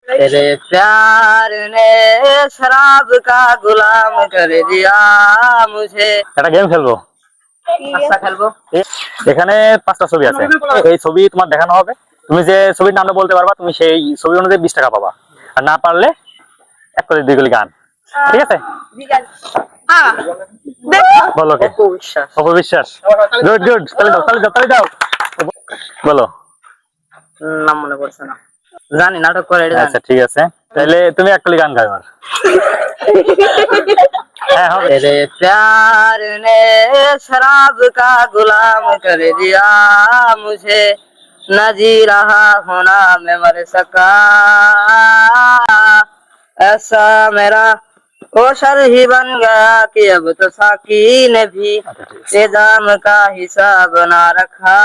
तेरे प्यार ने शराब का गुलाम कर दिया मुझे। একটা গেম খেলবো। আচ্ছা খেলবো। এখানে 5টা ছবি আছে, এই ছবি তোমার দেখানো হবে, তুমি যে ছবির নামটা বলতে পারবা তুমি সেই ছবি অনুযায়ী 20 টাকা পাবা, আর না পারলে এক করে 2 গুলি গান। ঠিক আছে, বলো কে? অপবিশ্বাস। অপবিশ্বাস, গুড গুড, তালি দাও তালি দাও তালি দাও। বলো। নাম মনে পড়ছে না, জানি নাটক করে এটা আচ্ছা ঠিক আছে, তাহলে তুমি এক কলি গান গাও এবার। হ্যাঁ হবে। तेरे प्यार ने शराब का गुलाम कर दिया मुझे, न जी रहा होना मैं मर सका, ऐसा मेरा कोशर ही बन गया कि अब तो साकी ने भी ये जाम का हिसाब ना रखा।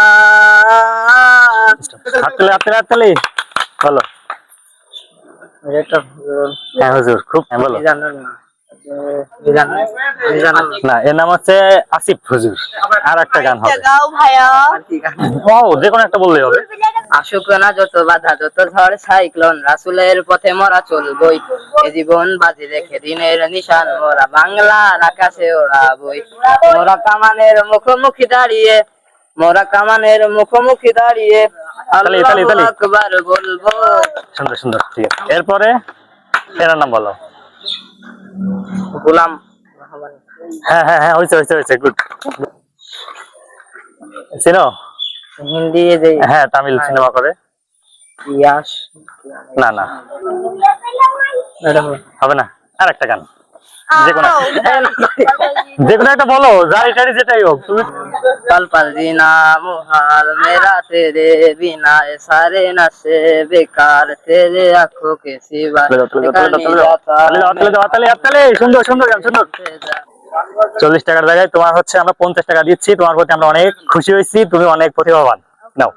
হাত তালি হাত তালি হাত তালি। বলো। এটা হ্যাঁ হুজুর, খুব বলো। না, এর নাম হচ্ছে আসিফ হুজুর। আর একটা গান হবে, ও যে কোনো একটা বললেই হবে। আসুক না যত বাধা যত ঝড় সাইক্লোন, রাসূলের পথে মোরা চলবই, এ জীবন বাজি রেখে দিনের নিশান মোরা বাংলার আকাশে ওড়াবই। মোরা কামানের মুখোমুখি দাঁড়িয়ে, মোরা কামানের মুখোমুখি দাঁড়িয়ে তালি, তালি, তালি। আল্লাহু আকবার বলবো। সুন্দর সুন্দর, ঠিক আছে। এরপরে এনার নাম বলো। গোলাম। হ্যাঁ হ্যাঁ হ্যাঁ, হয়েছে হয়েছে হয়েছে, গুড। চিনো? হিন্দি যে হ্যাঁ, তামিল সিনেমা করে। ইয়াশ। না না, হবে না, আর একটা গান যে কোনো যে কোনো একটা বলো, জারি টারি যেটাই হোক তুমি। पल पल जीना मुहाल मेरा तेरे बिना, ये सारे नशे बेकार तेरे आंखों के सिवा। সুন্দর সুন্দর গান, সুন্দর। 40 টাকার জায়গায় তোমার হচ্ছে আমরা 50 টাকা দিচ্ছি, তোমার প্রতি আমরা অনেক খুশি হয়েছি, তুমি অনেক প্রতিভাবান। নাও।